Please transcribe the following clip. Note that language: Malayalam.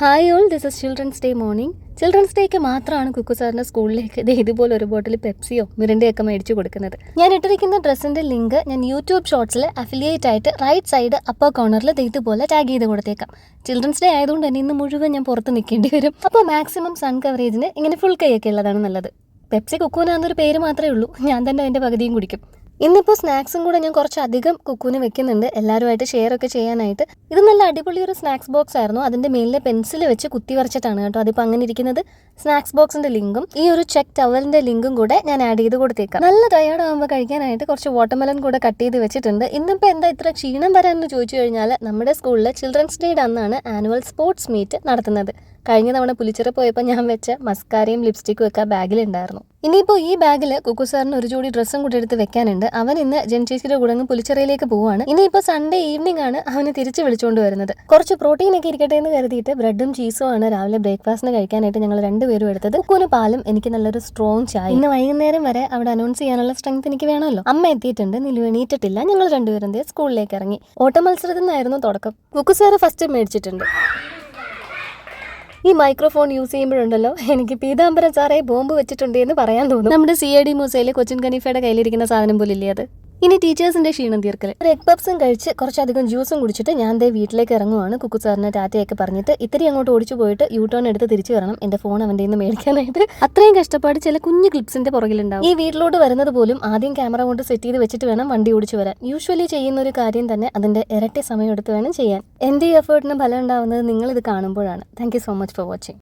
Hi all, this is children's day morning. Children's ഡേക്ക് മാത്രമാണ് കുക്കു സാറിൻ്റെ സ്കൂളിലേക്ക് ഇതുപോലെ ഒരു ബോട്ടിൽ പെപ്സിയോ മിറിൻ്റെയൊക്കെ മേടിച്ചു കൊടുക്കുന്നത്. ഞാൻ ഇട്ടിരിക്കുന്ന ഡ്രസ്സിൻ്റെ ലിങ്ക് ഞാൻ യൂട്യൂബ് ഷോർട്സിൽ അഫിലിയേറ്റ് ആയിട്ട് റൈറ്റ് സൈഡ് അപ്പർ കോർണറിൽ ഇതുപോലെ ടാഗ് ചെയ്ത് കൊടുത്തേക്കാം. ചിൽഡ്രൻസ് ഡേ ആയതുകൊണ്ട് തന്നെ ഇന്ന് മുഴുവൻ ഞാൻ പുറത്ത് നിൽക്കേണ്ടി വരും. അപ്പോൾ മാക്സിമം സൺ കവറേജിന് ഇങ്ങനെ ഫുൾ കൈയൊക്കെ ഉള്ളതാണ് നല്ലത്. പെപ്സി കുക്കുവിനാന്നൊരു പേര് മാത്രമേ ഉള്ളൂ, ഞാൻ തന്നെ അതിൻ്റെ പകുതിയും കുടിക്കും. ഇന്നിപ്പോൾ സ്നാക്സും കൂടെ ഞാൻ കുറച്ചധികം കുക്കുവിന് വെക്കുന്നുണ്ട്, എല്ലാവരുമായിട്ട് ഷെയർ ഒക്കെ ചെയ്യാനായിട്ട്. ഇത് നല്ല അടിപൊളി ഒരു സ്നാക്സ് ബോക്സ് ആയിരുന്നു. അതിൻ്റെ മേലിലെ പെൻസിൽ വെച്ച് കുത്തി വരച്ചിട്ടാണ് കേട്ടോ അതിപ്പോൾ അങ്ങനെ ഇരിക്കുന്നത്. സ്നാക്സ് ബോക്സിൻ്റെ ലിങ്കും ഈ ഒരു ചെക്ക് ടവലിൻ്റെ ലിങ്കും കൂടെ ഞാൻ ആഡ് ചെയ്ത് കൊടുത്തേക്കാം. നല്ല ടയേർഡ് ആകുമ്പോൾ കഴിക്കാനായിട്ട് കുറച്ച് വാട്ടർമെലൺ കൂടെ കട്ട് ചെയ്ത് വെച്ചിട്ടുണ്ട്. ഇന്നിപ്പോൾ എന്താ ഇത്ര ക്ഷീണം വരാമെന്ന് ചോദിച്ചു കഴിഞ്ഞാൽ, നമ്മുടെ സ്കൂളിൽ ചിൽഡ്രൻസ് ഡേയുടെ അന്നാണ് ആനുവൽ സ്പോർട്സ് മീറ്റ് നടത്തുന്നത്. കഴിഞ്ഞ തവണ പുലിച്ചിറ പോയപ്പോൾ ഞാൻ വെച്ച മസ്കാരയും ലിപ്സ്റ്റിക്കും ഒക്കെ ബാഗിലുണ്ടായിരുന്നു. ഇനിയിപ്പോൾ ഈ ബാഗിൽ കുക്കു സാറിന് ഒരു ജോഡി ഡ്രസ്സും കൂടെ എടുത്ത് വെക്കാനുണ്ട്. അവൻ ഇന്ന് ജൻചേച്ചിയുടെ കൂടെ പുലിച്ചിറയിലേക്ക് പോവുകയാണ്. ഇനിയിപ്പോൾ സൺഡേ ഈവനിങ് ആണ് അവന് തിരിച്ച് വിളിച്ചുകൊണ്ട് വരുന്നത്. കുറച്ച് പ്രോട്ടീൻ ഒക്കെ ഇരിക്കട്ടെ എന്ന് കരുതിയിട്ട് ബ്രെഡും ചീസും ആണ് രാവിലെ ബ്രേക്ക്ഫാസ്റ്റിന് കഴിക്കാനായിട്ട് ഞങ്ങൾ രണ്ടുപേരും എടുത്തത്. കുക്കുവിന് പാലും എനിക്ക് നല്ലൊരു സ്ട്രോങ് ചായ. ഇന്ന് വൈകുന്നേരം വരെ അവിടെ അനൗൺസ് ചെയ്യാനുള്ള സ്ട്രെങ്ത് എനിക്ക് വേണമല്ലോ. അമ്മ എത്തിയിട്ടുണ്ട്, നിലു എണീറ്റിട്ടില്ല. ഞങ്ങൾ രണ്ടുപേരും സ്കൂളിലേക്ക് ഇറങ്ങി. ഓട്ട മത്സരത്തിൽ നിന്നായിരുന്നു തുടക്കം. കുക്കു സാറ് ഫസ്റ്റ് മേടിച്ചിട്ടുണ്ട്. ഈ മൈക്രോഫോൺ യൂസ് ചെയ്യുമ്പോഴുണ്ടല്ലോ എനിക്ക് പീതാംബരം സാറേ ബോംബ് വെച്ചിട്ടുണ്ട് എന്ന് പറയാൻ തോന്നും. നമ്മുടെ CID മൂസയിലെ കൊച്ചിൻ ഖനീഫയുടെ കയ്യിലിരിക്കുന്ന സാധനം പോലെ ഇല്ലേ അത്. ഇനി ടീച്ചേഴ്സിന്റെ ക്ഷീണം തീർക്കൽ. ഒരു എഗ് പപ്സും കഴിച്ച് കുറച്ചധികം ജ്യൂസും കുടിച്ചിട്ട് ഞാൻ വീട്ടിലേക്ക് ഇറങ്ങുവാണ്. കുക്കു സാറിന് ടാറ്റയൊക്കെ പറഞ്ഞിട്ട് ഇത്തിരി അങ്ങോട്ട് ഓടിച്ചു പോയിട്ട് യൂട്ടേൺ എടുത്ത് തിരിച്ചു വരണം എൻ്റെ ഫോൺ അവൻ്റെ നിന്ന് മേടിക്കാനായിട്ട്. അത്രയും കഷ്ടപ്പാട് ചില കുഞ്ഞു ക്ലിപ്സിന്റെ പുറകിലുണ്ടാവും. ഈ വീട്ടിലോട്ട് വരുന്നത് പോലും ആദ്യം ക്യാമറ കൊണ്ട് സെറ്റ് ചെയ്ത് വെച്ചിട്ട് വേണം വണ്ടി ഓടിച്ചു വരാൻ. യൂഷ്വലി ചെയ്യുന്ന ഒരു കാര്യം തന്നെ അതിന്റെ ഇരട്ടി സമയം എടുത്ത് വേണം ചെയ്യാൻ. എൻ്റെ ഈ എഫേർട്ടിന് ഫലം ഉണ്ടാവുന്നത് നിങ്ങൾ ഇത് കാണുമ്പോഴാണ്. Thank you so much for watching.